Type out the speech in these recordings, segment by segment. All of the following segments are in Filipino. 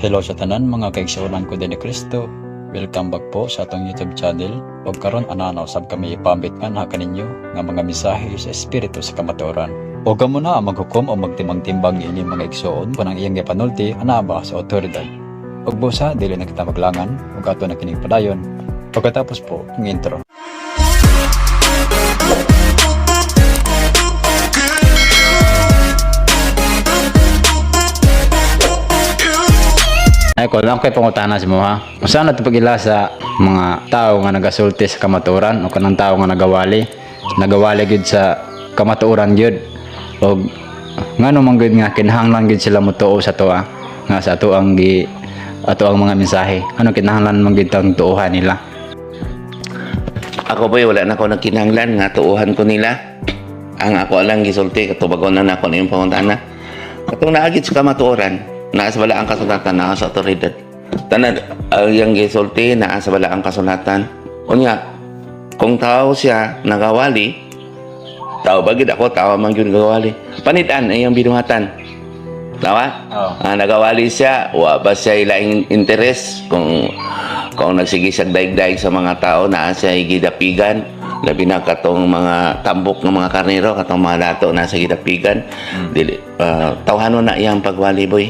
Hello sa tanan mga kaigsuonan ko din ni Kristo. Welcome back po sa atong YouTube channel. Ug karon ananaw sab kami ipambit nga kaninyo nga mga mensahe sa espiritu sa kamatuoran. O gamo na maghukom o magtimang-timbang ini mga igsuon kunang iyang gipanulti ana ba sa otoridad. Ug busa dili na kita maglangan ug ato na kining padayon. Pagkatapos po ang intro. Ay ko lang kay pangutana si mo ha. Usa na pagila sa mga tao nga nagasulti sa kamatuoran o kanang tao nga nagawali gyud sa kamatuoran gyud. Og ngano man gyud nga kinahanglan gyud sila motuo sa toa nga sa ato ang mga mensahe. Ano kinahanglan man gyud tang tuohan nila? Ako boy, wala na ako nagkinahanglan nga tuuhan ko nila. Ang ako lang gisulti katubagon na ako na yung pangutana. Katong naagit sa kamatuoran, naa sa balaang kasulatan, naa sa otoridad. Tanan yung gisulti naa sa balaang kasulatan. Unya, kung tao siya nagawali, tao bagid ako, tao man gyud nagawali. Panitan ay yung binuhatan. Tawa? Nagawali siya, wa ba siya ilaing interes kung nagsige siya daig-daig sa mga tao na siya gidapigan, labi na katong mga tambok ng mga karnero, katong mga lato na sa gidapigan. Tawhanon na iyang pagwali boy.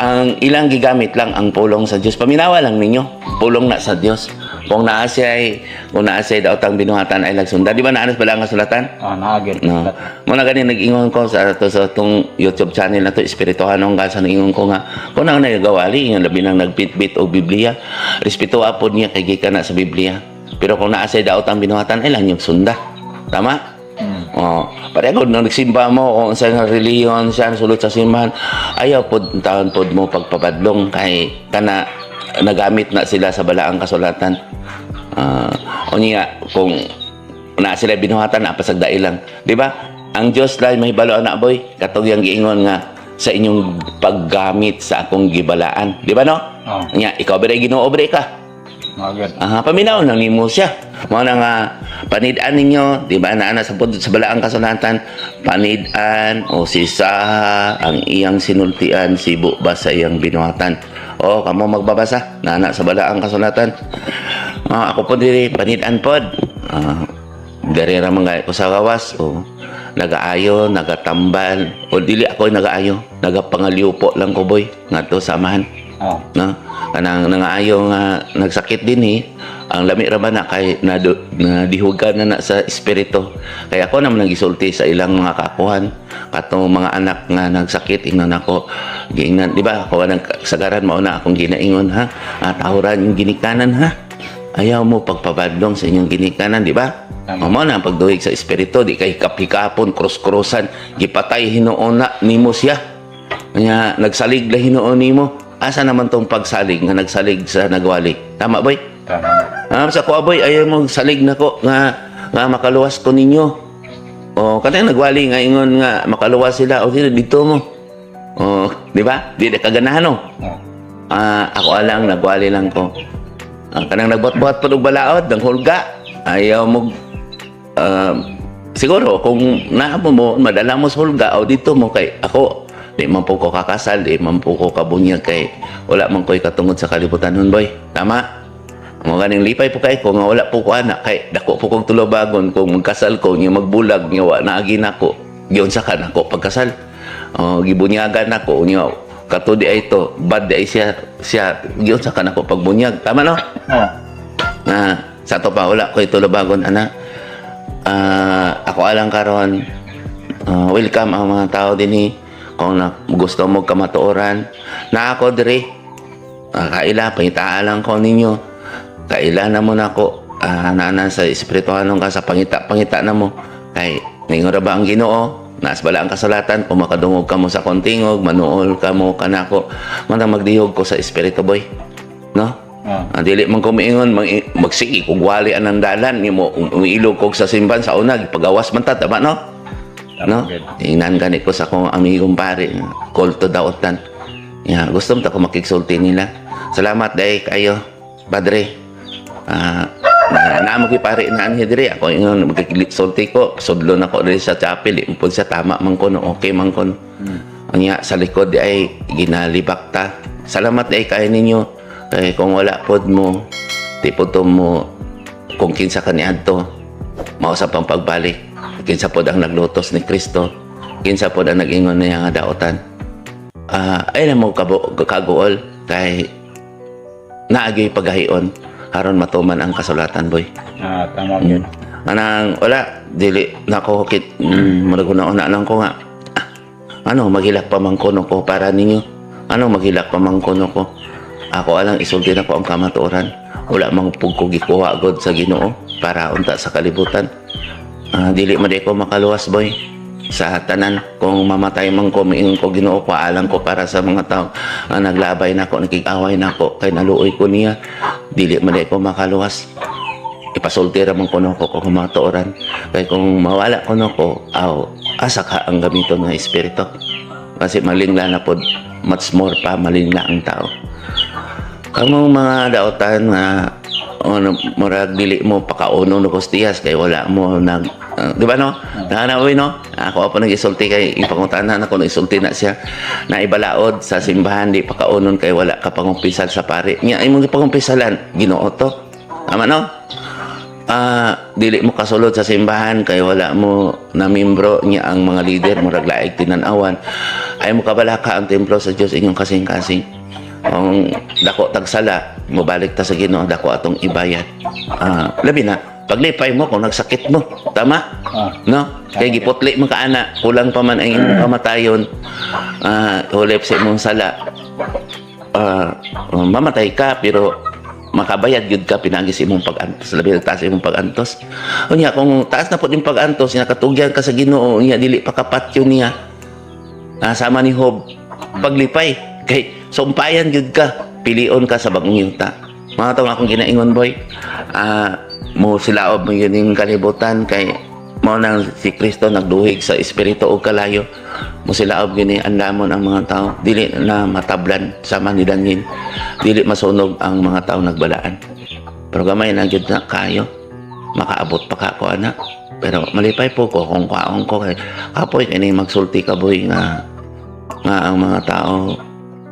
Ang ilang gigamit lang ang pulong sa Dios. Paminawa lang ninyo, pulong na sa Dios. Kung naa siya daw tang binuhatan ay lagsunda. Di ba naanas pala ang kasulatan? Naagit. No. Muna gani nag-ingon ko sa tong YouTube channel na to, espirituhanong ka sa nag-ingon ko nga kung nang nagawali, yung labi nang nagbitbit o Biblia, respeto apod niya kay gika na sa Biblia. Pero kung naa siya daw tang binuhatan ay lang yung sunda. Tama? Pareho nung nagsimba mo o sa reliyon siya sulod sa simbahan, ayaw pod taon pod mo pagpapadlong kay kana nagamit na sila sa balaang kasulatan. O niya kung na sila binuhatan na pasagdai lang, di ba? Ang Dios lay may balo na boy, katong yang giingon nga sa inyong paggamit sa akong gibalaan, di ba no? Nya ikaw ba Ginoo bre ka? Paminaw nang nimo siya. Mao na nga panid-an ninyo, di ba na sa balaang kasulatan, panid-an o sisaha ang iyang sinultian sibo ba sa iyang binuhatan. O kamo magbabasa na sa balaang kasulatan. Ako po diri panid-an pod. Dari ra mga ko sa gawas o nagaayo, nagatambal o dili ako nagaayo, nagapangaliupo lang ko boy ngadto samahan. No? Kanang nangaayo nga nagsakit din ang lami ra man na kay nadihugan na sa espiritu. Kaya ako naman nagisulti sa ilang mga kakuhan katong mga anak nga nagsakit ingnon ako giingnan, di ba? Ako nagsagaran mao na akong ginaingon ha. Tahuran yung ginikanan ha. Ayaw mo pagpabadlong sa inyong ginikanan, di ba? Mao na ang pagduhig sa espiritu, di kay kapikapon cross-crossan gipatay hinuon na nimo siya. Kanya nagsalig la hinuon nimo. Asa naman tong pagsalig nga nagsalig sa nagwali? Tama boy? Tama. Sa ko boy ayaw mo salig na ko nga makaluwas ko ninyo. O kanang nagwali nga ingon nga makaluwas sila o dito mo. O di ba? Di kaganahan no. Ako alang nagwali lang ko. Kanang nagbot-bot pud og balaod ng hulga. Ayaw mo siguro kung naamo mo madala mo sa hulga o dito mo kay ako di man po ko kakasal, di man po ko kabunyag kay wala man ko'y katungod sa kalibutan nun boy. Tama? Mo ganing lipay po kay ko nga wala po ko anak kay dako po kong tulobagon kung magkasal ko niya magbulag niya wa naagi nako giyon sa kanako pagkasal. Gibunyagan nako niya katudi ay ito bad ay siya giyon sa kanako pagbunyag. Tama no? Sa to pa wala ko'y tulobagon ana. Ako alang karon welcome ang mga tao dinhi. Kung gusto mo kamatuoran na ako diri kaila pangitaalan ko ninyo kaila na mo na ako nanan sa espirituhanong ka sa pangita na mo kay ngayon ra ba ang Ginoo nas bala ang kasulatan kung makadungog ka mo sa kontingog manuol ka mo kanako man magdihog ko sa espiritu boy no dili man ko miingon magsigi kung wali anang dalan nimo umiilog ko sa simbahan sa unag pagawas man ta tama no? No? Tingnan ganit ko sa akong amigong pare call to daotan. Gusto mo ta ko makigsulti nila. Salamat day kayo padre. Na mo pare na anhi diri ako ingon magkigsulti ko sudlo na ko diri sa chapel impod sa tama man ko no okay man ko. Anya sa likod ay ginalibak ta salamat ay kay ninyo. Kay kung wala pod mo, di pod to mo kung kinsa kaniadto, mausap ang pagbalik. Kinsa pod ang naglutos ni Kristo, kinsa pod ang nag-ingon niya nga daotan. Ay na mo kaguol kay naagay paghahion aron matuman ang kasulatan, boy. Tama yun. Anang wala dili nako kit murag una lang ko nga maghilak pa man kuno ko para ninyo. Maghilak pa man kuno ko. Ako alang isulti na ko ang kamatuoran. Wala mang pugko gikuha god sa Ginoo para unta sa kalibutan. Dili man ko makaluwas, boy. Sa tanan kung mamatay man ko miingon ko Ginoo ko alang ko para sa mga tao naglabay nako nakig-away nako kay naluoy ko niya. Dili man ko makaluwas. Ipasulti ra man kuno ko kung matuoran. Kay kung mawala kuno ko asa ka ang gamiton nga espiritu. Kasi malingla na pod, much more pa malingla ang tao. Kamong mga daotan nga murag dili mo pakauno no kostiyas kay wala mo nag di ba no? Nanawi no? Ako pa nag-isulti kay ipangutanan ako nag-isulti na siya na ibalaod sa simbahan di pakaunon kay wala ka pangumpisal sa pari. Nya imong pangumpisalan Ginoo to. Tama no? Dili mo kasulod sa simbahan kay wala mo na membro niya ang mga leader murag laig tinan-awan ay mo kabalaka ang templo sa Dios inyong kasing-kasing. Kung dako tagsala mobalik ta sa Ginoo dako atong ibayad. Labi na paglipay mo kung nagsakit mo tama no kay giputli man ka ana kulang pa man ang imong kamatayon hulip sa imong sala mamatay ka pero makabayad yun ka pinagis imong pag-antos labi na taas imong pag-antos unya kung taas na po yung pag-antos niya katugyan ka sa Ginoo niya dili pa kapatyo niya sama ni Job paglipay kay sumpayan yun ka pilion ka sa bagong yuta mga taong akong ginaingon, boy. Mo silaob mo yun yung kalibutan kay mo nang si Kristo nagduhig sa espiritu o kalayo mo silaob yun ang lamon ang mga tao dili na matablan sama ni Daniel dili masunog ang mga tao nagbalaan pero gamay na gyud na kayo makaabot pa ka ko ana pero malipay po ko kung kaon ko kay kapoy kini magsulti ka, boy, nga ang mga tao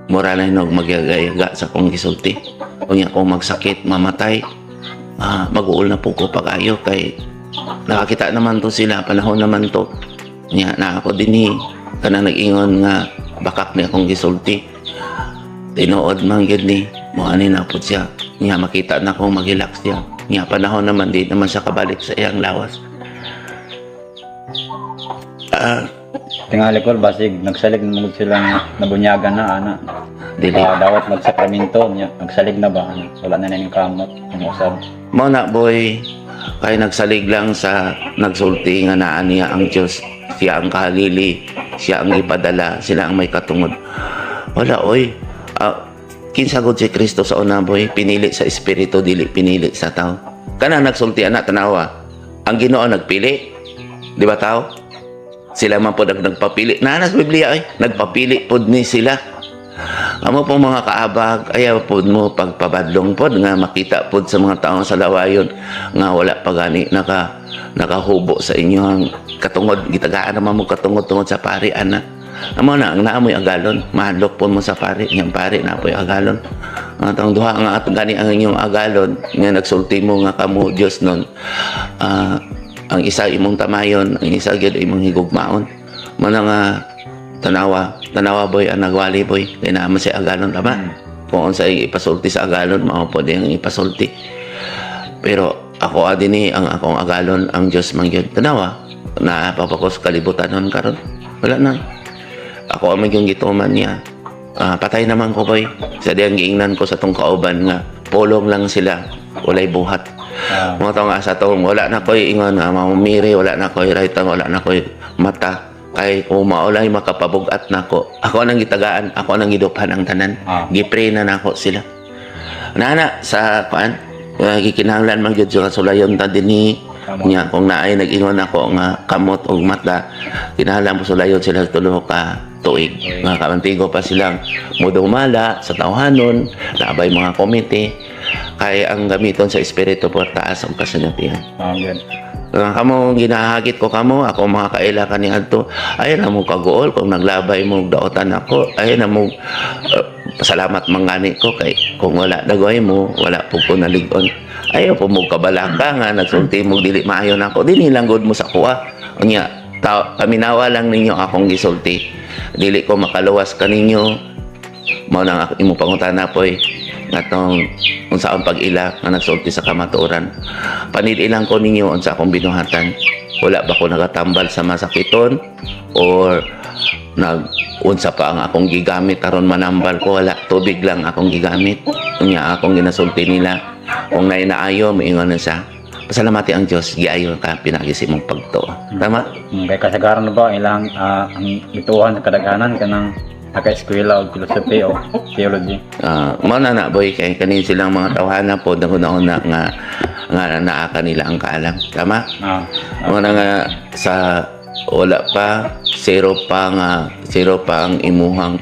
mura na hinog magyagayaga sa kong gisulti unya kung magsakit mamatay mag-uul na po ko pag-ayo kay nakakita naman to sila panahon naman to niya na ako din kana nag-ingon nga bakak ni akong gisulti tinuod man gyud ni mo ani na po siya niya makita na ko maghilak siya niya panahon naman di naman siya kabalik sa iyang lawas Tingali ko basig nagsalig na silang nabunyagan na ana. Dili. Dawat magsakramento niya. Nagsalig na ba? Wala na ning kamot ang usab. Mo na, boy, kay nagsalig lang sa nagsulti nga naa niya ang Diyos. Siya ang kahalili, siya ang ipadala, sila ang may katungod. Wala, oy. Kinsagod si Kristo sa una, boy, pinili sa espiritu, dili pinili sa tao. Kana nagsulti ana tanawa. Ang Ginoo nagpili. Di ba tao? Sila man po nagpapili. Nanas Biblia ay nagpapili pod ni sila. Amo po mga kaabag, ayaw pod mo pagpabadlong pod nga makita pod sa mga taong sa lawayon nga wala pa gani nakahubo sa inyong katungod. Gitagaan naman mo katungod-tungod sa pari ana. Amo na ang naamoy agalon, mahadlok po mo sa pari, yang pari na po agalon. Ang tong duha nga at gani ang inyong agalon nga nagsulti mo nga kamo Dios nun. Ang isa imong tamayon, ang isa gyud imong higugmaon. Mana nga tanawa boy ang nagwali, boy. Kaya naman si agalon tama. Kung sa ipasulti sa agalon, mao po din ang ipasulti. Pero ako adini ang akong agalon ang Dios man gyud. Tanawa na papakos kalibutan nun karon. Wala na. Ako ang yung gituman niya. Patay naman ko, boy. Sa diyang giingnan ko sa tong kauban nga polong lang sila, walay buhat. Mga tao nga sa tong wala na ko'y ingon nga mamumiri, wala na ko'y raytang, wala na ko'y mata. Kay kung maulay makapabugat na ko. Ako nang gitagaan, ako nang gidupan ang tanan. Gipray na nako sila. Nana sa kuan, gikinahanglan man gyud sa sulayon ta dinhi. Nya kung naay nag-ingon ako nga kamot og mata, kinahanglan mo sulayon sila tulo ka tuig. Nga kamantigo pa silang mudumala sa tawhanon, labay mga komite kay ang gamiton sa espiritu por taas ang kasagantihan. Kamo ginahagit ko kamo ako mga kaila kani adto ay na mo kagool kung naglabay mo daotan ako ay na mo pasalamat mangani ko kay kung wala dagway mo, wala po ko naligon. Ayaw po mo kabalaka nga nagsulti mo dili maayo nako. Dili lang gud mo sa kuha. Unya, paminawa lang ninyo akong gisulti. Dili ko makaluwas kaninyo. Mao nang ako imo pangutana poy ngatong unsaon pag-ila nga nagsulti sa kamatuoran. Panid-ilang ko ninyo unsa akong binuhatan. Wala ba ko nagatambal sa masakiton or unsa pa ang akong gigamit aron manambal ko, wala, tubig lang akong gigamit. Unya akong ginasulti nila. Kung naayo moingon na siya. Pasalamati ang Dios, giayo ka pinagisi mong pagtuo. Tama? Kay kasagaran na ba ilang ang ituhan sa kadaghanan kanang naka-eskwela o philosophy o theology. Mao na boy kay kanin silang mga tawhana po una nga naa kanila ang kaalam. Tama? Mao na nga sa wala pa zero pa ang imuhang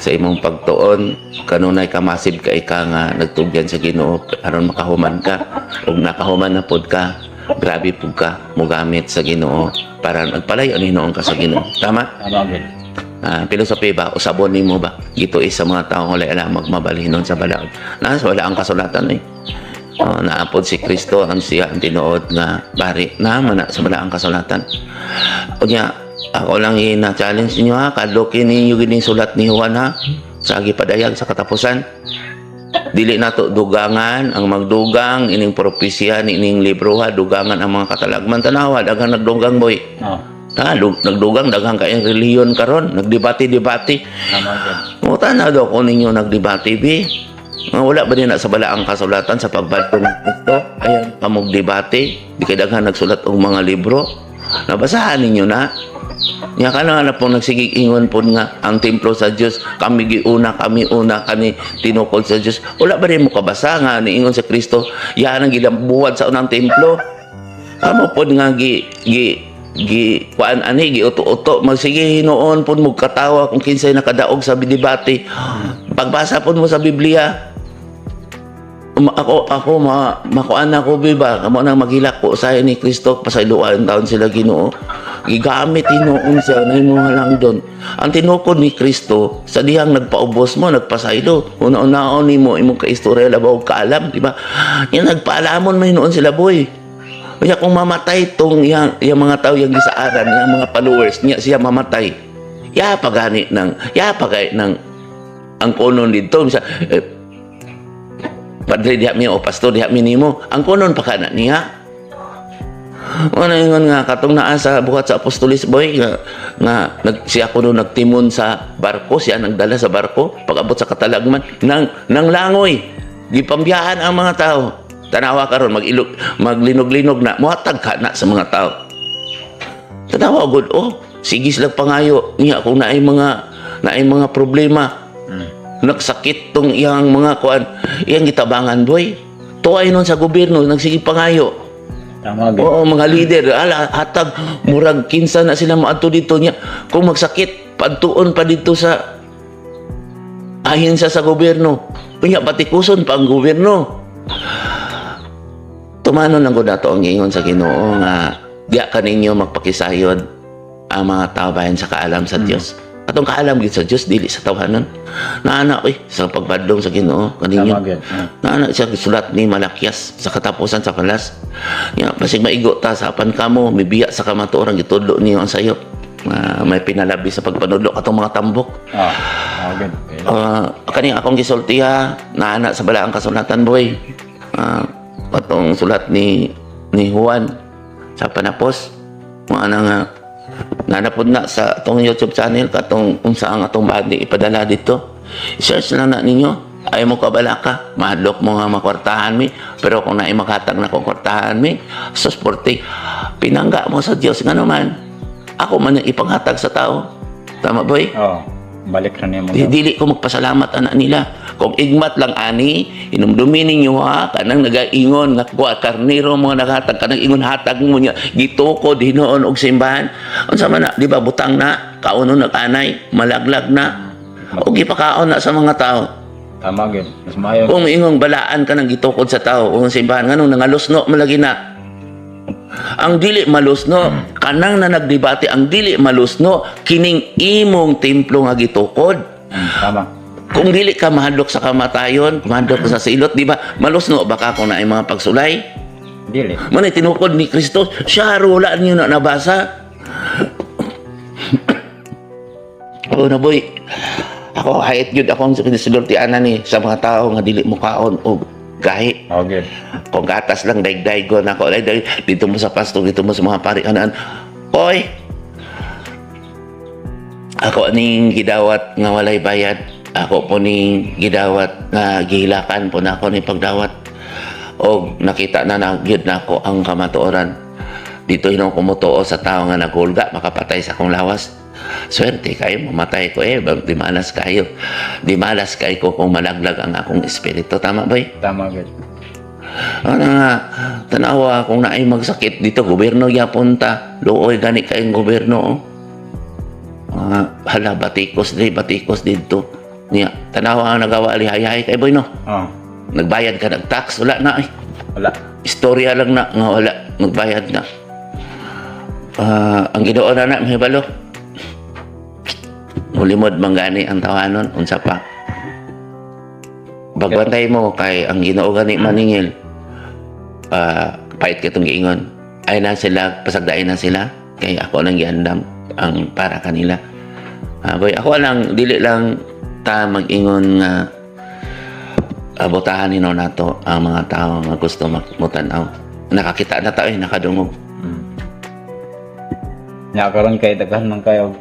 sa imong pagtuon kanunay ka masib ka ika nga nagtugyan sa Ginoo aron makahuman ka ug nakahuman na pod ka grabe pud ka mogamit sa Ginoo para magpalayo ni noon ka sa Ginoo. Tama? Tama gid. Pilosopi ba usabon nimo ba gituis sa mga taong wala alam magmabalinon sa balaod na wala ang kasulatan naapod si Kristo ang siya ang tinuod nga bari na mana sa bala ang kasulatan. Unya ako lang ina-challenge niyo ha kadlokin ninyo gining sulat ni Juan ha sa gipadayag sa katapusan. Dili nato dugangan ang magdugang ining propesya ni ining libro ha dugangan ang mga katalagman tanawa daghang nagdugang boy. Nagdugang daghang kayong reliyon karon nagdebate-debate. Muta na daw ko ninyo nagdebate bi. Wala ba din na sa balaang kasulatan sa pagbato ng Kristo? Ayan, pamugdebate. Di kay daghan nagsulat og mga libro. Nabasahan ninyo na. Nya kana na po nagsigig ingon po nga ang templo sa Dios kami una kani tinukol sa Dios. Wala ba rin mo kabasa nga niingon sa Kristo yan ang gilambuhat sa unang templo. Amo po nga kuan ani giuto-uto magsige hinuon pud mo katawa kung kinsay nakadaog sa debate. Pagbasa pud mo sa Biblia ako makuan ako biba kamo nang maghilak po sa ni Kristo pasayloan taon sila Ginoo gigamit hinuon siya na imo lang doon ang tinukod ni Kristo sa dihang nagpaubos mo nagpasaylo una-unaon nimo imong kaistorya labaw kaalam di ba yan nagpaalamon mo hinuon sila boy. Kaya kung mamatay tong yung mga tao yung gisaaran, yung mga followers niya siya mamatay. Ya pagani ng ang konon dito sa padre diha mi o pastor diha mi nimo. Ang konon pa kana niya. Ano ingon nga katong naa sa buhat sa apostolis boy nga siya kuno nagtimon sa barko, siya nagdala sa barko pag-abot sa katalagman nang langoy. Gipambiyahan ang mga tao. Tanawa karon maglinog-linog na muhatag ka na sa mga tao. Tanawa gud sige sila pangayo niya kung naay mga problema. Nagsakit tong iyang mga kuan, iyang gitabangan boy. Tuay nun sa gobyerno nagsige pangayo. Tama gid. Mga leader hatag murag kinsa na sila maadto dito niya kung magsakit padtuon pa dito sa ahensya sa gobyerno. Kunya patikuson pa ang gobyerno. Tumanon lang ko dato ang ingon sa Ginoo nga diya kaninyo magpakisayod ang mga tao bahin sa kaalam sa Dios. Atong kaalam gid sa Dios dili sa tawhanon. Naana sa pagbadlong sa Ginoo kaninyo. Naana siya sulat ni Malakias sa katapusan sa palas. Ya basig maigo ta sa apan kamo mibiya sa kamatuoran gitudlo niyo ang sayop. May pinalabi sa pagpanudlo atong mga tambok. Kani akong gisultiha naana sa balaang kasulatan boy. Atong sulat ni Juan sa panapos nga napod na sa atong YouTube channel katong kung saan atong badi ipadala dito i-search lang na ninyo ay mo kabalaka mahadlok mo nga makwartahan mi pero kung naay makatag na kung kwartahan mi susporte pinangga mo sa Dios nga naman ako man ang ipanghatag sa tao tama boy balik na niya mo. Dili ko magpasalamat anak nila. Kung igmat lang ani, inumdumi ninyo ha, kanang nagaingon nga kuha karnero mga naghatag kanang ingon hatag mo niya gitukod hinoon og simbahan. Unsa man na, di ba butang na, kauno nag-anay, malaglag na. O gipakaon na sa mga tao. Tama gid. Mas maayo. Kung ingong balaan ka nang gitukod sa tao, kung simbahan nganong nangalusno malagi na. Ang dili malusno kanang na nagdebate ang dili malusno kining imong templo nga gitukod. Tama. Kung dili ka mahadlok sa kamatayon, mahadlok ka sa silot, di ba? Malusno baka kung na ay mga pagsulay. Dili. Manay tinukod ni Kristo, siya wala niyo na nabasa. Oo na boy, ako hayat yun akong pinisultianan ni sa mga tao nga dili mo kaon o gahi. Okay. Kung gatas lang daig-daig ko na ako, dito mo sa pastor, dito mo sa mga pari-anan. Oy, ako ning gidawat nga walay bayad. Ako po ning gidawat nga gihilakan po na ako ni pagdawat. O nakita na gyud na ako ang kamatuoran. Dito hinong kumutuo sa tao nga nagulga, makapatay sa akong lawas. Swerte kayo, mamatay ko di malas kayo. Di malas kayo ko kung malaglag ang akong espiritu. Tama ba? Tama gid. Ano nga, tanawa kung naay magsakit dito, gobyerno yapunta. Luoy gani kayong gobyerno. Hala, batikos dito. Niya, tanawa ang nagawa alihay-hay kay boy no. Oh. Nagbayad ka, nag-tax, wala na eh. Wala. Istorya lang na, nga wala, nagbayad na. Ang Ginoo na may balo. Mulimod manggani ang tawanon, unsa pa. Bagbantay mo kay ang Ginoo gani maningil. Pait kitong giingon. Ay na sila, pasagdain na sila. Kay ako nang giandam ang para kanila. Boy, ako lang, dili lang ta mag-ingon nga abotahan nino nato ang mga tao nga gusto magmutanaw. Nakakita na tayo, nakadungog. Nya karon kay daghan man kayo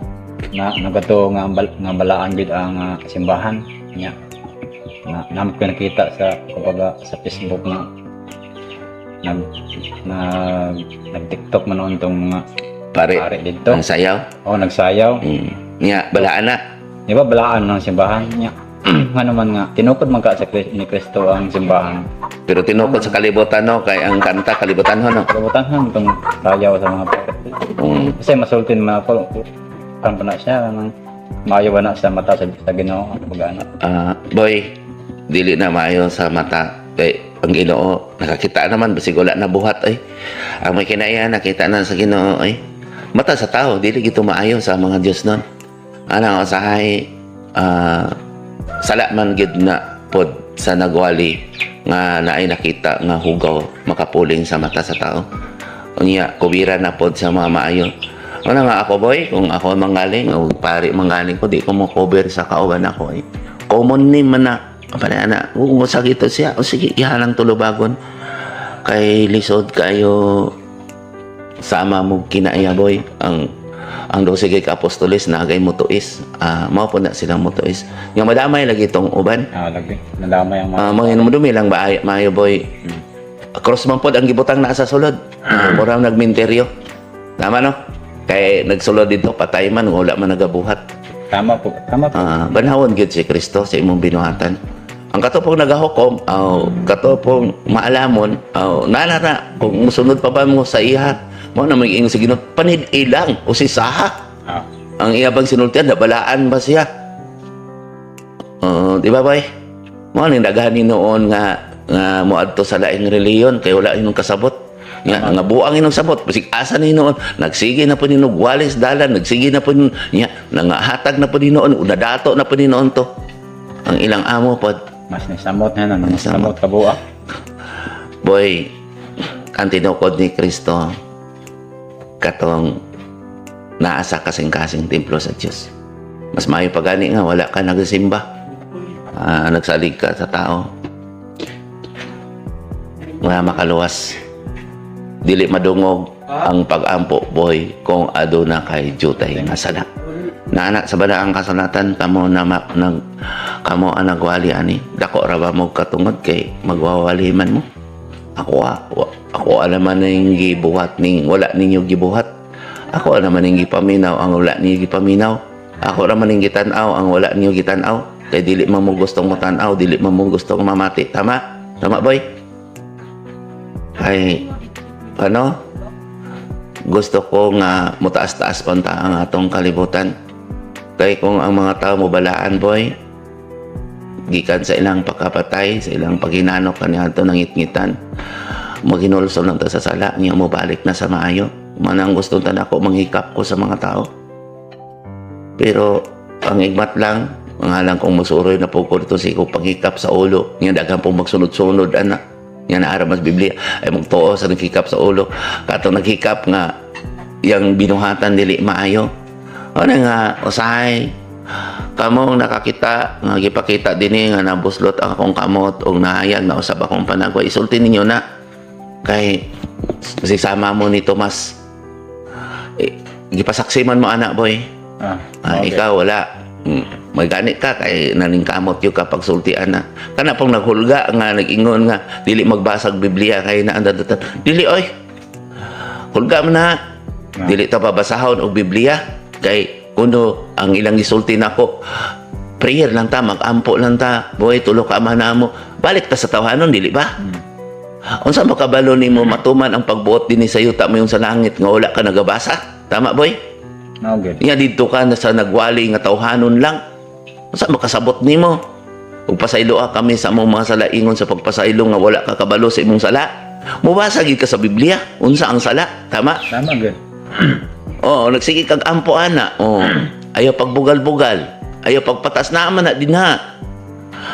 na nagato nga balaan gid ang simbahan nya. Na ko nakita sa kumbaga sa Facebook na nag TikTok man noon tong mga Pare dito. ang sayaw. Oh, nagsayaw. Nya, balaan na. Di ba balaan ng simbahan niya? Nga naman nga, tinukod man ka sa ni Kristo ang simbahan. Pero tinukod sa kalibutan no, kay ang kanta kalibutan ho no. Kalibutan ha, itong sayaw sa mga pare. Kasi masultin man ako, parang pa na siya, maayo ba na sa mata sa Ginoo, pag-ano. Boy, dili na maayo sa mata. Kay ang Ginoo, nakakita naman, basig wala na buhat ay. Ang may kinaya, nakita na sa Ginoo ay. Mata sa tao, dili gito maayo sa mga Diyos nun. Ano, usahay, sala man gid na pod sa nagwali nga naay nakita nga hugaw makapuling sa mata sa tao. Unya, kubira na pod sa mga maayo. Ano nga ako boy, kung ako manggaling o pari manggaling ko, di ko mo cover sa kauban ako eh. Common name man na, pala na, kung masakito siya, o sige, ihalang tulubagon. Kay lisod kayo sama mo kinaiya boy, ang do sige ka apostoles na agay mutuis. Mao po na silang mutuis. Nga madamay lagi itong uban. Lagi, nadamay ang mga. Mga inumdumi lang ba, maayo boy. Cross man pod ang gibutang naa sa sulod. Murang nagminteryo. Tama no? Kay nagsulod dito, patay man, wala man nagabuhat. Tama po. Banhawon gyud si Kristo sa imong binuhatan. Ang katopong nagahukom, katopong maalamon, nalara, kung musunod pa ba mo sa iha, mo na maging sa Ginoo, panid ilang o si saha. Ang iyabang sinultian, nabalaan ba siya? Di ba bay? Mo ning daghan ni noon nga moadto sa laing reliyon kay wala inong kasabot. Nga buang inong sabot, bisig asa ni noon, nagsige na po ni noon, walis dalan, nagsige na po ni nangahatag na po ni noon, unadato na po ni noon to. Ang ilang amo po. Mas nisamot na nisamot ka buak. Boy, ang tinukod ni Kristo, katong naasa kasing-kasing templo sa Diyos. Mas maayo pa gani nga, wala ka nagsimba. Nagsalig ka sa tao. Wala makaluwas. Dili madungog ang pag-ampo, boy, kung aduna kay jutay nga sala. Naanak sa bala ang kasalatan, kamo kamo ang nagwali ani. Dako ra ba mo katungod kay magwawali man mo? Ako alaman ning gibuhat ning wala ninyo gibuhat. Ako alaman ning gipaminaw ang wala ninyo gipaminaw. Ako raman ning gitan-aw ang wala ninyo gitan-aw. Kay dili man mo gustong mo-tan-aw, dili man mo gustong mamati. Tama? Tama boy? Kay ano? Gusto ko nga mutaas-taas panta ang atong kalibutan. Kay kung ang mga tao mo balaan boy, gikan sa ilang pagkapatay, sa ilang paghinanok kaniadto ng ngitngitan, maghinulsol lang ta sa sala, niya mo balik na sa maayo. Manang gusto ta nako manghikap ko sa mga tao. Pero ang igmat lang, ang halang kong masuroy na po ko dito si ko panghikap sa ulo. Nga daghang pong magsunod-sunod, anak. Nga naara mas Biblia ay magtuo sa naghikap sa ulo. Katong naghikap nga yang binuhatan dili maayo. Ano nga, usahay, kamong nakakita, nga gipakita din nga nabuslot ang akong kamot o nahayag na usab akong panagwa. Isulti ninyo na kay si sama mo ni Tomas. Gipasaksiman mo anak boy. Okay. Ikaw wala. Magani ka kay naningkamot yung kapag sultian na. Kana pong naghulga nga nag-ingon nga dili magbasag Biblia kay naandatan. Dili oy. Hulga man na. Dili ta pabasahon og Biblia kay kuno ang ilang gisulti nako. Prayer lang ta, mag-ampo lang ta. Boy, tulo ka man mo. Balik ta sa tawhanon dili ba? Unsa makabalo nimo matuman ang pagbuot dinhi sa yuta mo yung sa langit nga wala ka nagabasa? Tama boy? Okay. Nga dito ka na sa nagwali nga tawhanon lang. Unsa makasabot nimo? Ug pasayloa kami sa among mga salaingon sa pagpasaylo nga wala ka kabalo sa imong sala. Mubasa gid ka sa Biblia unsa ang sala, tama? Tama gud. Oo, nagsige kag ampo ana. Oo. Ayaw pagbugal-bugal. Ayaw pagpatas na man na din ha.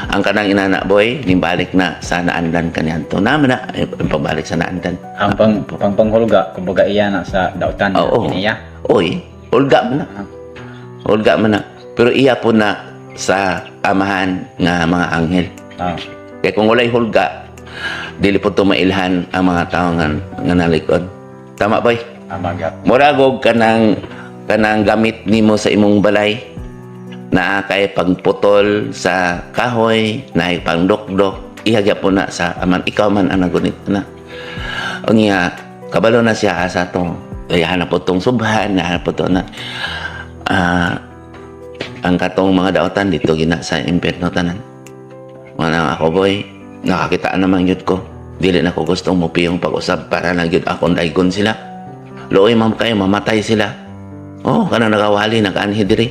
Ang kanang inana boy, nimbalik na sa naandan kaniadto. Naman na pabalik sa naandan. Ang panghulga kumbaga iya na sa dautan Oo. iniya. Oy, ulga man na. Ulga man na. Pero iya po na sa amahan nga mga anghel. Kaya kung walay hulga, dili po tumailhan ang mga tao nga nalikod. Tama boy? Tama gud. Muragog kanang gamit nimo sa imong balay na kay pagputol sa kahoy, na pangdokdok, ihagya po na sa aman. Ikaw man ang nagunit na. O niya, kabalo na siya sa to. Kaya hanap po itong subhan, hanap po ito na ang katong mga daotan dito gina sa impyerno tanan. Mga ako boy, nakakitaan naman yun ko. Dili na ko gustong mupiyong pag-usap para na yun akong daigon sila. Looy mam kayo, mamatay sila. Oh, kanang nagawali, nag-anhi diri.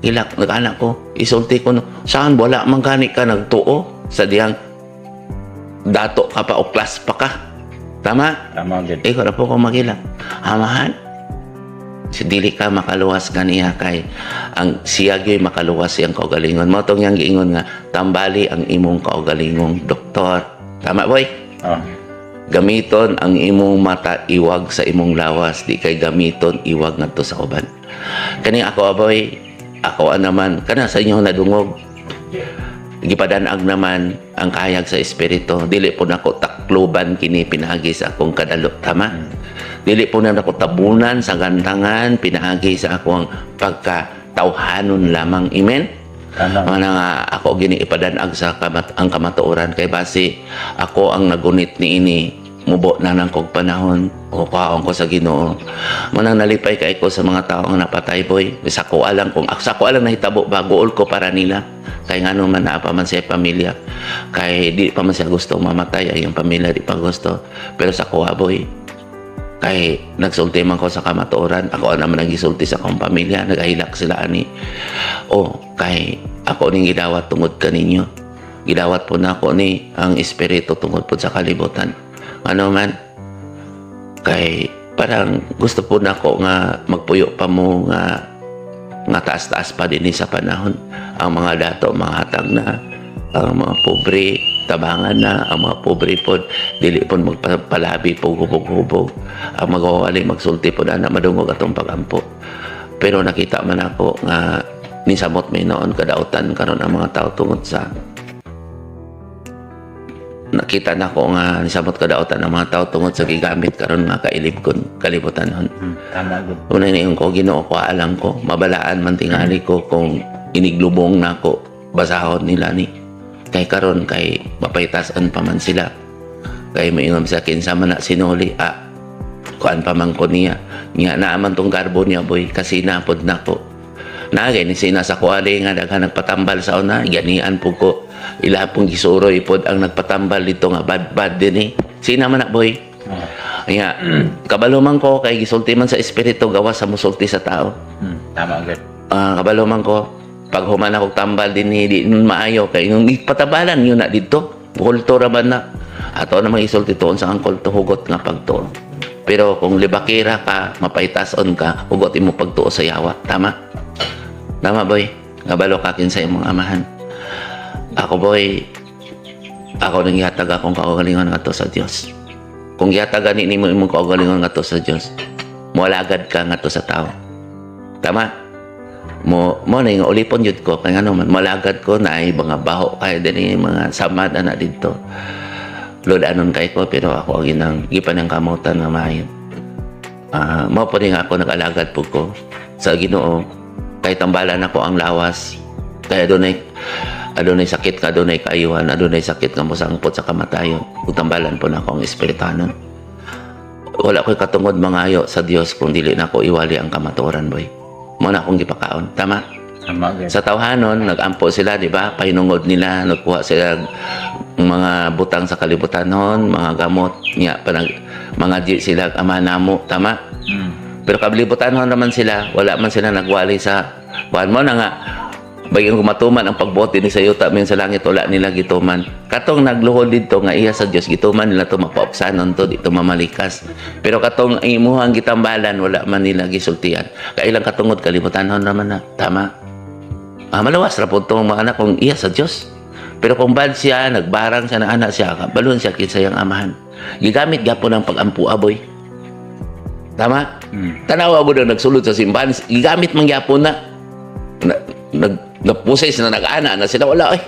Ilak, nag-anak ko, isulti ko, no. Saan wala man gani ka nagtuo sa diyang dato ka pa o klas pa ka. Tama? Tama gud. Ikaw na po ko magila. Amahan, si dili ka makaluwas ganiya kay ang siyagyo'y makaluwas siyang kaugalingon. Mo tong yang giingon nga, tambali ang imong kaugalingong doktor. Tama, boy? Oh. Gamiton ang imong mata iwag sa imong lawas, di kay gamiton iwag ngadto sa uban. Kani ako aboy, ako naman kana sa inyo nadungog. Gipadanag naman ang kayag sa espiritu. Dili po nako takloban kini pinagi sa akong kadalo, tama? Dili po na nako tabunan sa gantangan pinagi sa akong pagkatawhanon lamang. Amen. Tama. Mga nga ako gini ipadanag sa ang kamatuoran kay base ako ang nagunit ni ini mubo na ng kog panahon o kaon ko sa Ginoo. Manang nalipay kay ko sa mga tao nga napatay boy. Sa ko alam kung sa ko alam nahitabo bagool ko para nila. Kay ngano man naa pa man siya pamilya. Kay di pa man siya gusto mamatay ay yung pamilya di pa gusto. Pero sa ko boy kay nagsulti man ko sa kamatuoran, ako naman nagisulti sa akong pamilya, nagahilak sila ani. O kay ako ning gidawat tungod kaninyo. Gidawat po na ako ni ang espiritu tungod po sa kalibutan. Ano man, kay parang gusto po na ako nga magpuyo pa mo nga taas-taas pa din sa panahon. Ang mga dato, mga hatag na, ang mga pobre, tabangan na, ang mga pobre po, dili po magpalabi po, hubog-hubog. Ang magwawali, magsulti po na madungog atong pagampo. Pero nakita man ako nga nisamot may noon kadautan karon ang mga tao tungod sa nakita na ko nga nisamot kadautan ang mga tao tungod sa gigamit karon nga kailibgon kalibutan hon. Tama gud. Una ni ko Ginoo ko alam ko mabalaan man tingali ko kung iniglubong na ko basahon nila ni kay karon kay mapaytasan pa man sila kay maingon sa akin sa man na sinuli kuan pa man ko niya naaman tong carbon niya boy kasi napod na ko nagay ni sina sa kuali nga daghan nagpatambal sa una ganian po ko ila pong gisuroy pod ang nagpatambal dito nga bad din eh sina man na boy kaya kabalo man ko kay gisulti man sa espiritu gawas sa musulti sa tao. Tama gud. Kabalo man ko pag human ako tambal din di nun maayo kay yung patabalan yun na dito kulto ra man na ato na mga isulti tuon sa ang kulto hugot nga pagtuo. Pero kung libakira ka mapaytason ka hugot imo pagtuo sa yawa. Tama boy. Kabalo kakin sa imong amahan. Ako boy, ako nang gihatag akong kaugalingon ngadto sa Dios. Kung gihatag ani nimo imong kaugalingon ngadto sa Dios, moalagad ka ngadto sa tao. Tama? Mo na yung ulipon yun ko kaya ano man malagad ko na ay mga baho kaya din yung mga samad na dito Lord anon kay ko pero ako ang ginang gipan ng kamutan nga maayo mo po rin ako nag-alagad po ko sa Ginoo kay tambalan ako ang lawas kaya adunay sakit ka adunay kaayuhan adunay sakit nga mosangpot sa kamatayon ug tambalan po na ako ang espiritanon wala ko'y katungod mangayo sa Dios kung dili na ko iwali ang kamatuoran boy mo na akong gipakaon tama Tama, gid. sa tawhanon nagampo sila di ba pahinungod nila nagkuha sila mga butang sa kalibutanon mga gamot niya panag mga di sila amanamo tama pero kabilibutanon naman sila wala man sila nagwali sa kuan mo na nga bayon kumatuman ang pagbote ni sayuta men sa langit wala nila gituman katong nagluhod dito nga iya sa Dios gituman nila to mapaupsanon to dito mamalikas pero katong imuhang gitambalan wala man nila gisultian kailang katungod kalibutanon naman na tama malawas ra pud tong mga anak kung iya sa Dios pero kung bad siya nagbarang siya na anak siya balon siya kinsayang amahan gigamit gyapon ang pagampu aboy tama tanawa mo na nagsulod sa simbahan gigamit man gyapon na nagpusay na nag-ana na sila wala ay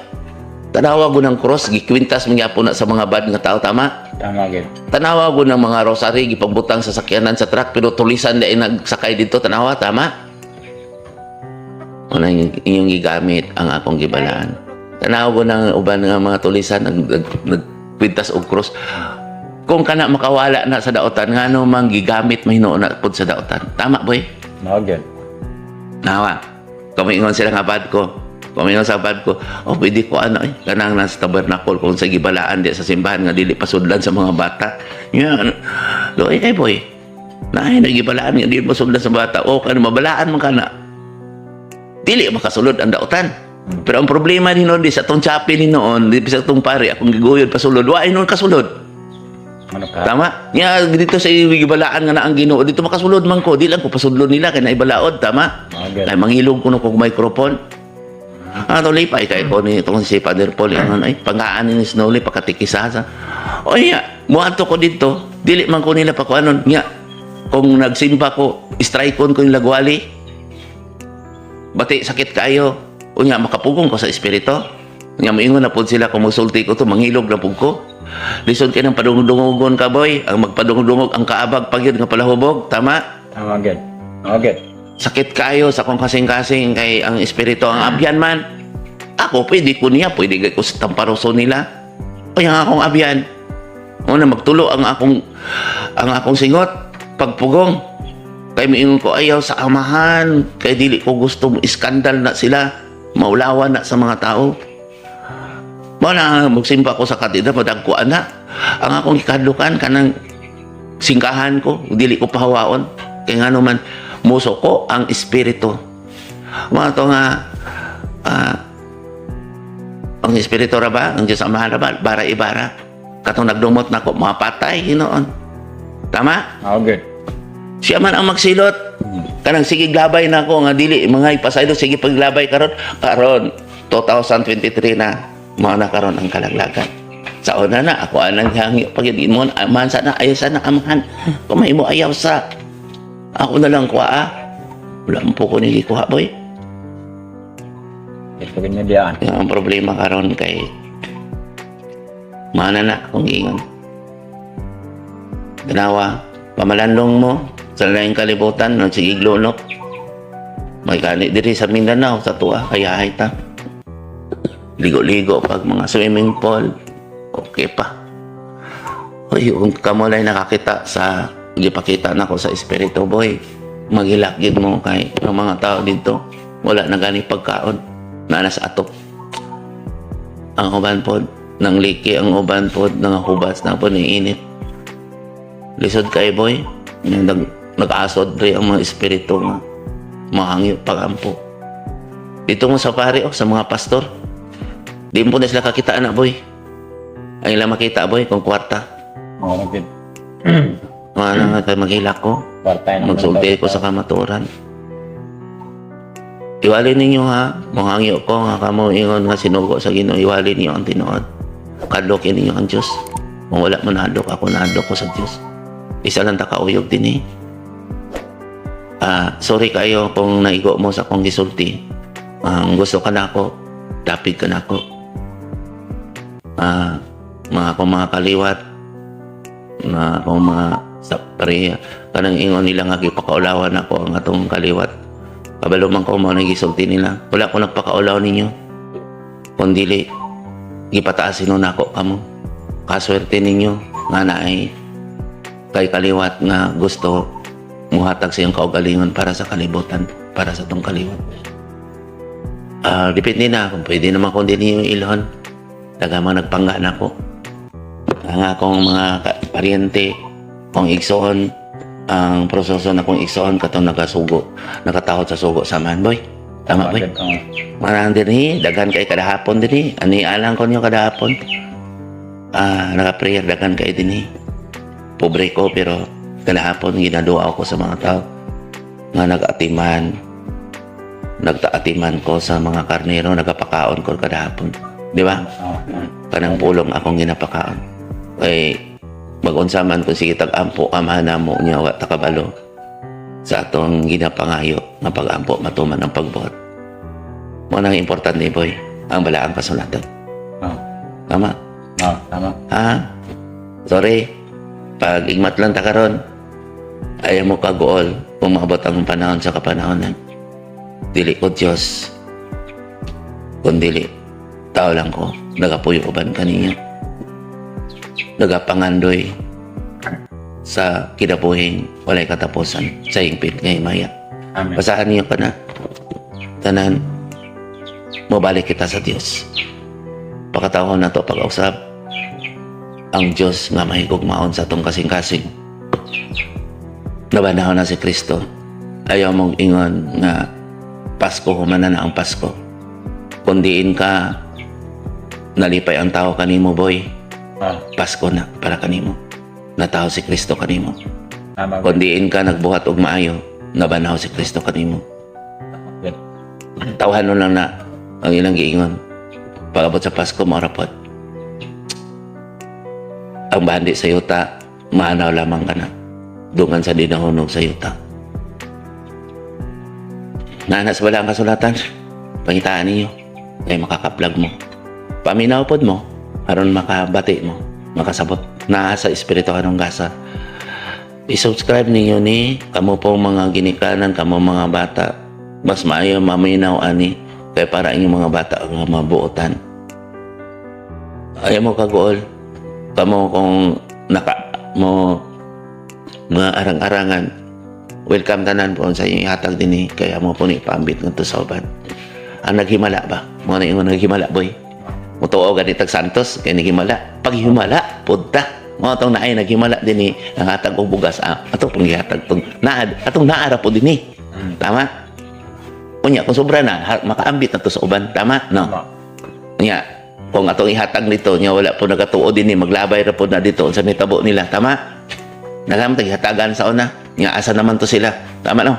tanawa ko ng cross gikwintas man gyapon na sa mga bad nga tao tama Tama, gid. tanawa ko ng mga rosary gipagbutang sa sakyanan sa truck pero tulisan na nagsakay dito tanawa tama una inyong gigamit ang akong gibalaan tanawa ko ng uban nga mga tulisan nagkwintas og cross kung kana makawala na sa daotan ngano mang gigamit mahino na pud sa daotan tama boy Mao, gid. nawa kumingon sila nga bad ko kumingon sa bad ko pwede ko ano kanang nasa tabernacle kung sa gibalaan di sa simbahan nga dili pasudlan sa mga bata yan loy boy naay nagibalaan nga dili pasudlan sa bata kan mabalaan man kana dili makasulod ang daotan pero ang problema ni noon di sa tong chapi ni noon di sa tong pare akong giguyod pasulod wa noon kasulod Ano ka? tama nya dito sa gibalaan nga na ang Ginoo dito makasulod man ko di lang ko pasudlon nila kay naibalaod tama Mao, gid. kay mangilog ko kog microphone to lipay kay ko ni tong si Father Paul ang ay pangaan ni Snowly pakatikisa sa o nya muadto ko dito dili man ko nila pakuanon nya kung nagsimba ko strikeon ko yung lagwali bati sakit kayo o nya makapugong ko sa espiritu nya moingon na pud sila kumusulti ko to mangilog na pud ko lisod kay nang padungog-dungogon ka boy ang magpadungog-dungog ang kaabag pagyud nga palahubog tama Tama, gid. Mao, gid. sakit kayo sa kong kasing-kasing kay ang espiritu ang abyan man ako pwede ko niya pwede ko sa tamparoso nila o yung akong abyan una magtulo ang akong singot pagpugong kay miingon ko ayaw sa amahan kay dili ko gusto mo iskandal na sila maulawan na sa mga tao mo na magsimba ko sa katedra padagkuan na ang akong ikadlukan kanang singkahan ko dili ko pahawaon kay ngano man muso ko ang espiritu mga to nga ang espiritu ra ba ang Diyos amahan ra ba bara ibara katong nagdumot na ko mga patay hinoon tama Mao, gid. siya man ang magsilot kanang sige glabay na ako nga dili mga ipasaylo sige paglabay karon 2023 na mao na karon ang kalaglagan sa una na ako anang hangi pagid mo man sana ayaw sana amahan kung may mo ayaw sa ako na lang kuha wala po ko nilikuha boy Ito gid diyan. ang problema karon kay mana na kung ingon ganawa pamalanlong mo sa laing kalibutan ng sige glonok may kani diri sa Mindanao sa tuwa kaya ta ligo-ligo pag mga swimming pool okay pa oy kung kamulay nakakita sa gipakita na ko sa espiritu boy maghilakgid mo kay ang mga tao dito wala na gani pagkaon na nasa atop ang uban pod nang liki ang uban pod nang hubas na po ni init lisod kay boy nag-asod rin ang mga espiritu nga mahangyo pagampo dito mo sa pare sa mga pastor di mo na sila kakita na boy ang ilang makita boy kung kwarta Mao, gid. mga nga maghilak ko Kwartay na magsulti ko sa kamaturan Iwali ninyo ha, mangangyo ko nga kamo ingon nga sinugo sa Ginoo, iwali ninyo ang tinuod. Kadlok ninyo ang Dios. Kung wala mo nadok, ako nadok ko sa Dios. Isa lang ta kauyog din sorry kayo kung naigo mo sa akong gisulti. Gusto ka na ako, dapig ka na ako. Mga kaliwat, kung mga sa pareha, kanang ingon nila nga gipakaulawan ako ang atong kaliwat. Kabalo man ko mo nagisulti nila. Wala ko nagpakaulaw ninyo. Kundili, gipataasin nun ako kamo. Kaswerte ninyo nga naay kay kaliwat nga gusto muhatag sa iyong kaugalingon para sa kalibutan, para sa itong kaliwat. Depende na kung pwede naman kung di ninyo ilon. Tagamang nagpangga na ako. Ang akong mga paryente, kung igsoon, ang proseso na kung igsoon katong nakatahod sa sugo samahan, boy. Tama, boy? Marang din dagan kay kadahapon din ani alang ko nyo kadahapon. Naka-prayer dagan kay din pobre ko pero kadahapon ginadua ko sa mga tao nga nagtaatiman ko sa mga karnero, nagapakaon ko kadahapon, di ba? Kanang pulong akong ginapakaon kay mag-unsa man kung sige tag-ampo kamana mo niya wa takabalo sa atong ginapangayo nga pag-ampo matuman ang pagbuhat mo nang importante, boy, ang balaang kasulatan. Tama? Tama. Sorry, pag igmat lang ta karon, ayaw mo kagool kung maabot ang panahon sa kapanahonan. Dili ko Diyos, kundili tao lang ko, nagapuyo uban kaniya, nagapangandoy sa kinabuhing walay katapusan sa hingpit ngay maya. Amen. Basahan niyo ka na tanan, mabalik kita sa Diyos. Pakatawon na to pag-usap ang Diyos nga mahigugmaon sa atong kasing-kasing. Nabanahon na si Kristo. Ayaw mong ingon nga Pasko humana na ang Pasko. Kundiin ka nalipay ang tao kanimo, boy. Pasko na para kanimo. Natao si Kristo kanimo. Kundiin ka nagbuhat og maayo, nabanaw si Kristo kanimo. Tawhan lang na ang ilang giingon. Pag-abot sa Pasko, maurapot. Ang bandi sa yuta, maanaw lamang ka na. Dungan sa dinahunog sa yuta. Nanas wala ang kasulatan. Pangitaan ninyo. Ay makakaplag mo. Paminaw pod mo. Aron makabati mo. Makasabot. Naa sa Espiritu Anong Gasa. I-subscribe ninyo ni kamo pong mga ginikanan, kamo mga bata. Mas maayo maminaw ani. Kaya para inyong mga bata ang mabuotan. Ayaw mo kagool. Kamo kung mo mga arang-arangan, welcome tanan po sa inyong ihatag din kaya mo po ni paambit ng tusoban. Ang naghimala ba? Mo na yung naghimala, boy. Mutuo ganitag Santos, kaya naghimala. Pag himala, punta. Mo itong naay naghimala din ang hatag o bugas. Atong panghihatag itong naara po din Tama? Kunya, kung sobra na, makaambit na to sa uban. Tama? No? Kunya, kung atong ihatag nito, niya wala po nagatuo din maglabay na po na dito sa may tabo nila. Tama? Nagam hatagan sa una. Nga asa naman to sila. Tama no?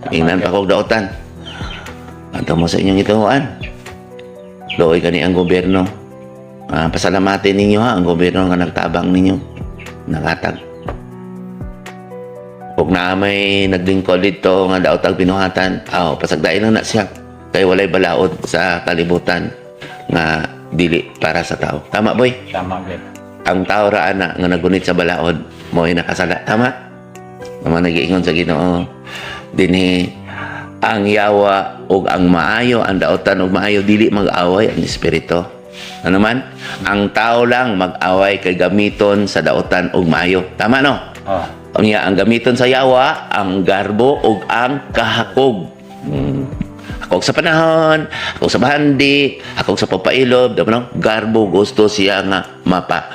Ingnan pa kong daotan. Anto mo sa inyong ituhuan. Looy kani ang gobyerno. Pasalamatin ninyo ang gobyerno nga nagtabang ninyo. Nakatag. Kung na may naglingkod dito nga daotag binuhatan, pasagdain lang na siya. Kaya walay balaod sa kalibutan nga dili para sa tao. Tama, boy? Tama, boy. Ang tao raan na nga nagunit sa balaod mo ay nakasala. Tama? Naman nag-iingon sa Ginoo dinhi ang yawa ug ang maayo, ang daotan ug maayo dili mag-away ang espiritu. Ano man? Ang tao lang mag-away kay gamiton sa daotan ug maayo. Tama no? Ang gamiton sa yawa ang garbo ug ang kahakog. Ako sa panahon, ako sa bahandi, ako sa papailob, no? Garbo gusto siya nga mapa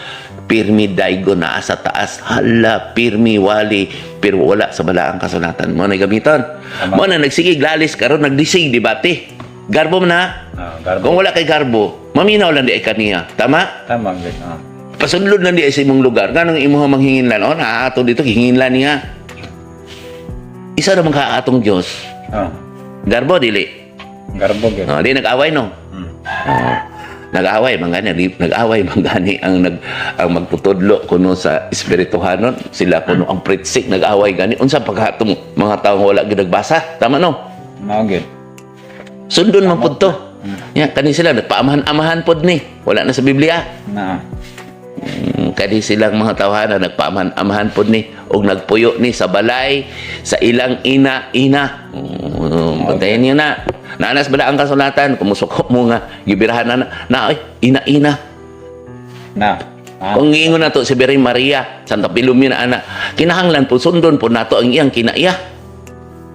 pirmi daigo na sa taas, hala pirmi wali pero wala sa balaang kasulatan mo na gamiton. Mo na nagsigig lalis karon nagdisig debate. Garbo man na. Kung wala kay garbo, maminaw lang di ay kaniya. Tama? Tama, Pasudlod lang di ay sa imong lugar. Ganong imuha manghinginlan. Naato dito hinginlan niya. Isa naman ka atong Dios. Garbo dili. Garbog yun. Di nag-away no. Hmm. Nag-away mangani ang magputudlo kuno sa espirituhanon sila kuno ang pritsik nag-away gani unsa paghatong mga tawo wala gid nagbasa tama no Mao gyud. sundon man pud to ya kani sila nagpaamahan-amahan pod ni wala na sa Biblia Na. kani silang mga tawhana nagpaamahan-amahan pod ni og nagpuyo ni sa balay sa ilang ina bantayan niyo na nanas bala ang kasulatan kumusukop mo nga gibirahan na oy ina Na. kung giingon nato si Birhen Maria, Santa Pilomena ana, kinahanglan po sundon po nato ang iyang kinaiya.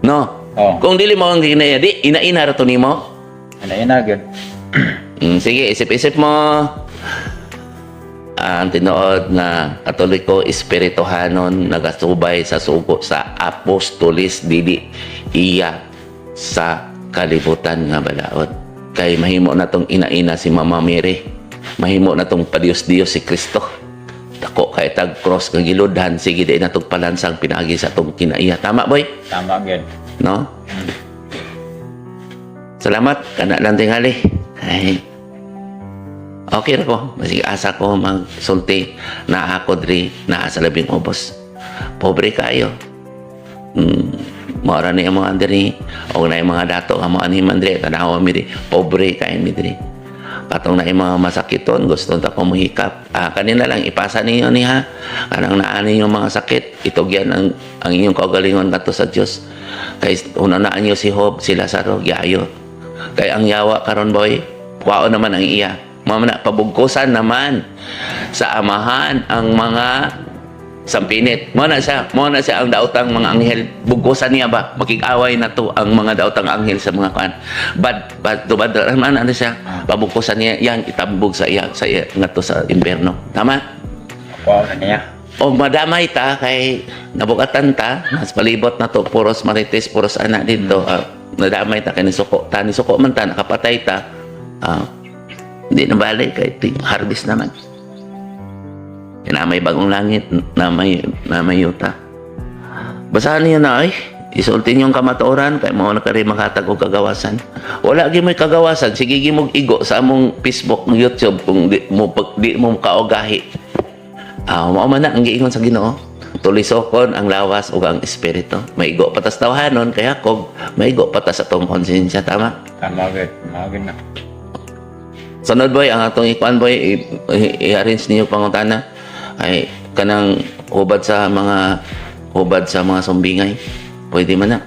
No? Oh. Kung dili mo ang kinaiya, di ina-ina ra to nimo. Ina gyud. Sige, isip-isip mo. Ang tinuod nga Katoliko espirituhanon nagasubay sa sugo sa apostolis dili iya sa kalibutan nga balaod. Kay mahimo na tong ina-ina si Mama Mary. Mahimo na tong padios-dios si Kristo. Dako kay tag cross nga giludhan sige di na tong palansang pinaagi sa tong kinaiya. Tama boy? Tama gyud. No? Salamat kana lang tingali. Ay. Okay ra ko. Masig asa ko magsulti na ako diri na sa labing ubos. Pobre kayo. Mora ni mga diri o na mga dato nga mga animan diri tanawa mi diri. Pobre kayo mi diri. Katong na mga masakiton gusto ta ko muhikap. Kanina lang ipasa ninyo ni ha. Kanang naani yung mga sakit itugyan ang inyong kaugalingon kadto sa Dios. Kay unanaan niyo si Job, si Lazaro, giayo. Kay ang yawa karon boy, kuwao naman ang iya. Mamana pabugkusan naman sa amahan ang mga sampinit. Mo na siya ang daotang mga anghel. Bugkusan niya ba? Makikaway na to ang mga daotang anghel sa mga kan. Bad man ano siya. Pabugkusan niya yan itambog sa iya ngadto sa impierno. Tama? Wow na niya. O madamay ta kay nabugatan ta mas palibot na to puros marites puros anak dito nadamay ta kay nisuko man ta nakapatay ta hindi na balik kay harvest naman na may bagong langit na may yuta basahan niyo na isulti niyong kamatuoran kay mao na kari makatag og kagawasan wala gi may kagawasan sige gi mo igo sa among Facebook ng YouTube kung di mo kaogahi mao man na ang giingon sa Ginoo tulisokon ang lawas ug ang espiritu maigo patas tawhanon kaya kog maigo patas atong konsensya tama Tama gyud. Mao gyud na. sunod boy ang atong ikuan boy i-arrange niyo pangutana ay kanang hubad sa mga sumbingay pwede man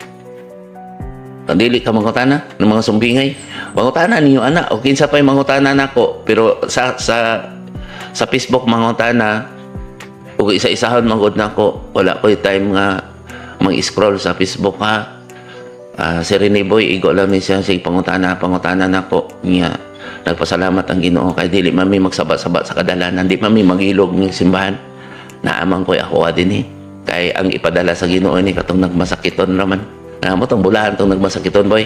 na dili ka mangutana ng mga sumbingay mangutana niyo ana o kinsa pay mangutana nako pero sa Facebook mangutana ug isa-isahon magud nako wala ko time nga mag-scroll sa Facebook ha si Rene Boy igo lang ni siya pangutana nako niya nagpasalamat ang Ginoo kay dili mami magsaba-saba sa kadalanan di mami manghilog ng simbahan naamang koy ako din kay ang ipadala sa Ginoo ni katong nagmasakiton naman mo tong bulahan tong nagmasakiton boy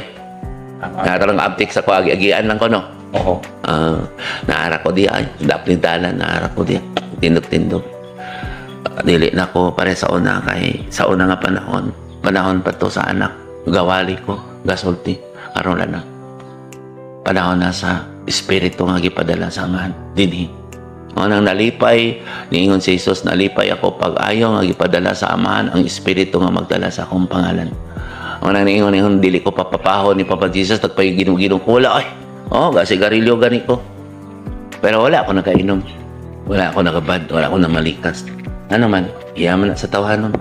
natarang aptik sa ko agi-agian lang ko no Oo. naara ko diya daplindalan naara ko diya tindog dili na ko pare sa una kay sa una nga panahon pa to sa anak gawali ko gasulti aron na panahon na sa espiritu nga gipadala sa amahan dinhi nang nalipay niingon si Jesus nalipay ako pag ayaw nga gipadala sa amahan ang espiritu nga magdala sa akong pangalan nang niingon dili ko papapahon ni Papa Jesus tagpay ginom-ginom ko wala sigarilyo gani ko pero wala ako nakainom wala ako nakabad wala ako namalikas ano man iyaman na sa tawhanon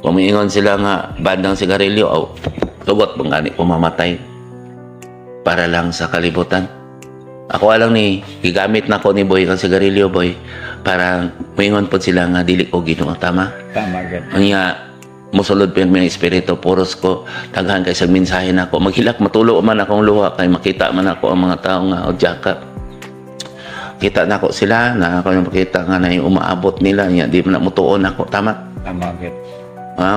kung miingon sila nga bad ng sigarilyo tugot bang gani ko mamatay para lang sa kalibutan ako alang ni gigamit na ko ni Boy kang sigarilyo Boy para miingon po sila nga dili ko Ginoo tama gyud. anya mosulod pa yung espiritu puros ko daghan kay sa mensahe nako maghilak matulo man akong luha kay makita man ako ang mga tao nga odyaka kita nako sila na ako yung makita nga na yung umaabot nila niya di man mutuon ako tama gyud.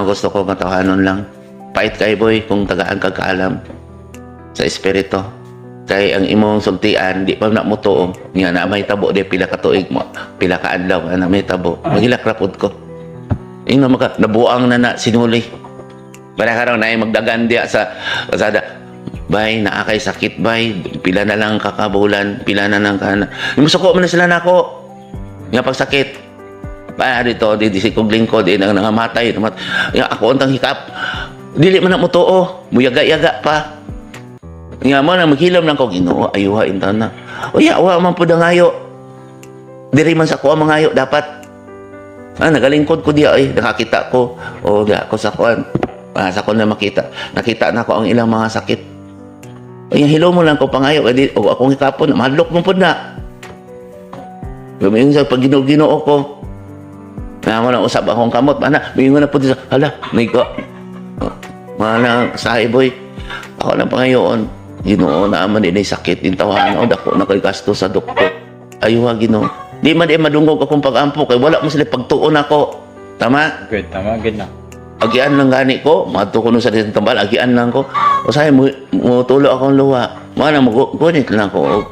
gusto ko katahanon lang pait kay Boy kung tagaan ka kaalam sa espiritu kay ang imong sultian di pa na mutuo niya na may tabo di pila ka tuig mo pila ka adlaw na may tabo maghilak rapod ko ino maka nabuang na sinuli para karon na magdagan diya sa kasada bay, naakay sakit bay, pila na lang kakabulan, pila na lang kana. Yung musuko man na sila nako. Nga pagsakit. Ba dito di sikog lingkod di nang nangamatay. Ya ako untang hikap. Dili man na mo tuo, muyaga-yaga pa. Nga mo na maghilom lang ko Ginoo, ayuha intan na. Uya, wa man pud ngayo. Diri man sa ko ang mangayo dapat. Nagalingkod ko diya ay nakakita ko o di ako sa kuan. Sa ko na makita. Nakita na ko ang ilang mga sakit. Ay hilo mo lang ko pangayo kay o akong hikapon madlok mo pud na. Lumingon sa pagginoo-ginoo ko. Mo na usab akong kamot ana, mingon na pud sa hala, may ko. Mana sahi boy. Ako lang pangayoon. Ginoo na man dinay sakit intawan o dako na kay gasto sa doktor. Ayuha Ginoo. Di man di madungog akong pag-ampo kay wala mo sila pagtuon ako. Tama? Good, tama, good na. Agian lang gani ko, madto ko nun sa disang tambal, agian lang ko. O sabi, mo tulo akong luwa. Mana mo, gunit lang ko og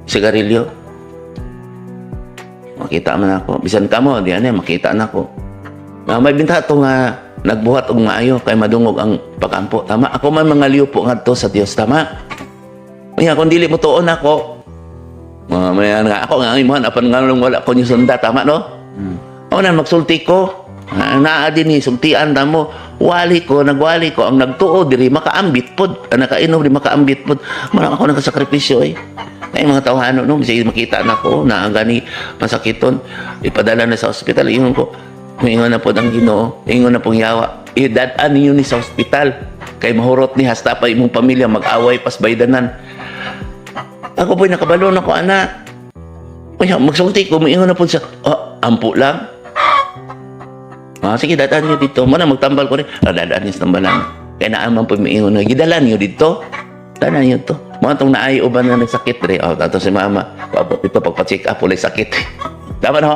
sigarilyo. Makita man ako. Bisan ka mo, di ano, makita na ko. May binta ito nga, nagbuhat og maayo, kay madungog ang pag-ampo. Tama? Ako man mga liyo po nga to sa Dios. Tama? Kaya kung dili mo tuon ako, may nga ako nga imuhan apan nga lang wala ko ni sunda tama no? O na magsulti ko. Naa din ni sultian ta mo. Wali ko nagwali ko ang nagtuo diri makaambit pod. Nakainom diri makaambit pod. Marang ako nagsakripisyo eh. Kay mga tawhano no, sige makita na ko na ang gani masakiton. Ipadala na sa ospital ingon ko. Ingon na pod ang Ginoo. Ingon na pong yawa. Idad-an niyo ni sa ospital. Kay mahurot ni hasta pa imong pamilya mag-away pas baydanan. Ako po'y nakabalon ako, anak. Kaya magsulti ko, maingon na po siya. Ampo lang. Sige, dadaan niyo dito. Mana magtambal ko rin. Dadaan niyo sa tambalan. Kaya naaman po maingon na, gidalan niyo dito. Dadaan niyo to. Mga itong naayoban na nagsakit rin. Tato si mama. Ito, pagpa-check up, ulit sakit. Tama no?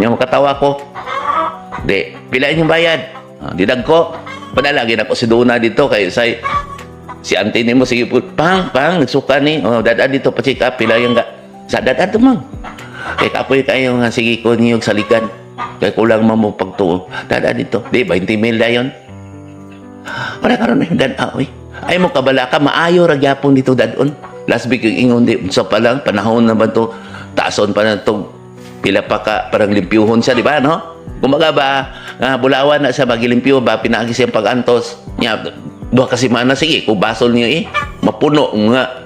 Yung makatawa ko. Di, pilain yung bayad. Didag ko. Padalagin ako si Duna dito. Kaya si auntie ni mo, sige po, pang, nagsuka ni. Dadaan dito, pa-check up, pila yung sa dadaan to, mang. Kaya kapoy kayo nga, sige ko niyog salikan. Kaya kulang mo pagtuo. Dadaan dito. Di, 20 mil na yun. Wala karon na yung dadaoy. Ay mo kabala ka, maayo ragyapon dito dadon. Last week yung ingon di, so pa lang, panahon na ba to, taason pa na to, pila pa ka, parang limpyuhon siya, di ba, no? Kumaga ba, bulawan na siya, magilimpyo ba, pinagi siyang pag-antos. Duha kasi mana sige kung basol niyo mapuno nga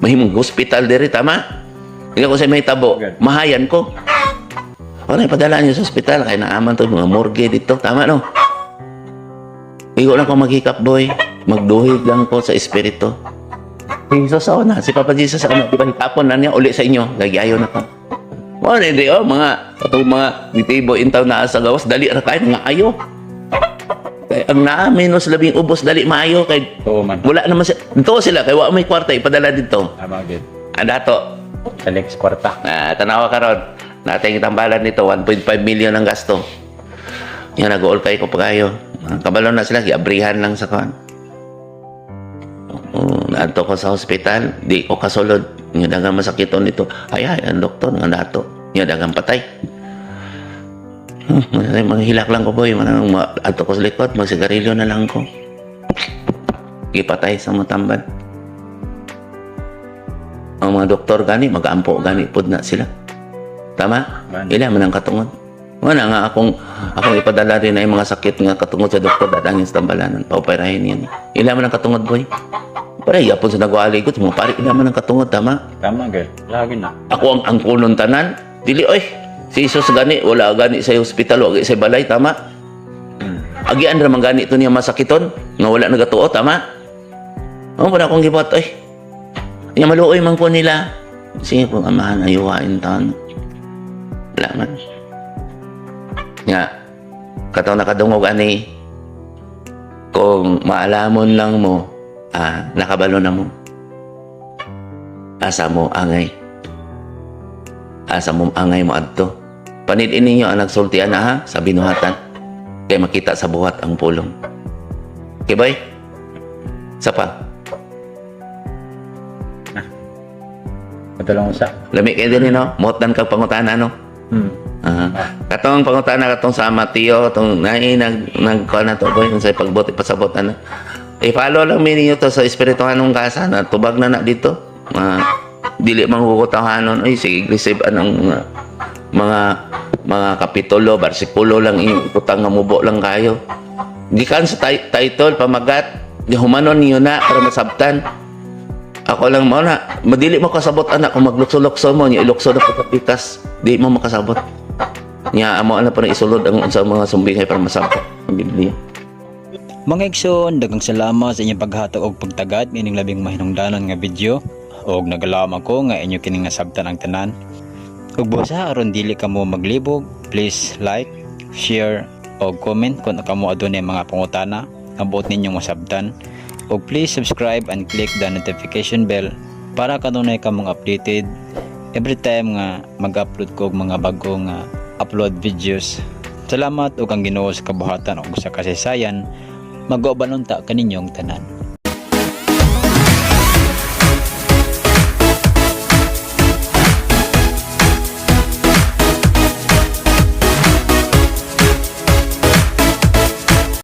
mahimong hospital diri tama hindi ko sa may tabo mahayan ko wala ipadala niyo sa hospital kay naaman to mga morgue dito tama no igo lang ko maghikap boy magduhig lang ko sa espiritu Jesus sa una si Papa Jesus sa una di ba hikapon na niya uli sa inyo gagiayon na ko wala hindi mga atong mga ditibo intaw na sa gawas dali ra kay nga ayo ang menos labing ubos dali maayo kay wala naman dito sila kay wa may kwarta ipadala dito Tama, good. Dato Sa next kwarta. tanawa karon nating tambalan nito 1.5 million ang gasto yan nag-all kay ko pagayo kabalon na sila giabrihan lang sa kan naadto ko sa hospital di ko kasulod nga dagang masakiton nito ay ang doktor nga dato nga dagang patay manghilak lang ko boy manang ato ko sa likod magsigarilyo na lang ko ipatay sa matambal ang mga doktor gani mag-ampo gani pod na sila tama ila man ang katungod wala nga akong ipadala rin ay mga sakit nga katungod sa doktor dadangin sa tambalanan pauperahin yan ila man ang katungod boy para yapon sa nagwali ko mo pare ila man ang katungod tama Good. Lagi na. ako ang kulon tanan dili oy si Jesus gani, wala gani sa hospital, wala sa balay, tama? Agian ramang gani ito niya masakiton, nga wala nagatuo, tama? Wala akong gibot, ay. Nga maluoy man po nila. Sige po, amahan, ayuhain taon. Wala man. Nga, kataw nakadungog ani, kung maalamon lang mo, nakabalo na mo. Asa mo, angay. Asa mo, angay mo adto. Panidin ninyo ang nagsultian na ha, sa binuhatan. Kaya makita sa buhat ang pulong. Okay, boy? Isa pa. Matulong sa. Lami kayo din, no? Motan kang pangutana, no? Katong pangutana, katong sa Mateo, katong nag na to, boy, kung sa'yo pagbuti, pasabotan na. I-follow lang mi ninyo to sa espirituhanong kasa na tubag na dito. Dili manghukutahanon ay sige receive anong mga kapitulo, bersikulo lang ikutang nga mubo lang kayo. Gikan sa title pamagat, gihumanon niyo na para masabtan. Ako lang mo na, madili mo kasabot anak kung maglukso-lukso mo, niya ilukso na pagkapikas, di mo makasabot. Niya, amo na pa na isulod ang sa mga sumbingay para masabot ang Biblia. Mga igsoon, daghang salamat sa inyong paghatag og pagtagad ining labing mahinungdanon nga video. Og nagalaom ako nga inyo kini nga sabtan ang tanan. Ug busa aron dili kamo maglibog, please like, share og comment kung kamo adunay mga pangutana nga buot ninyong masabtan. Og please subscribe and click the notification bell para kanunay kamong updated every time nga mag-upload ko og mga bagong upload videos. Salamat ug ang Ginoo sa kabuhatan ug sa kasaysayan. Mag-ubanunta kaninyong tanan.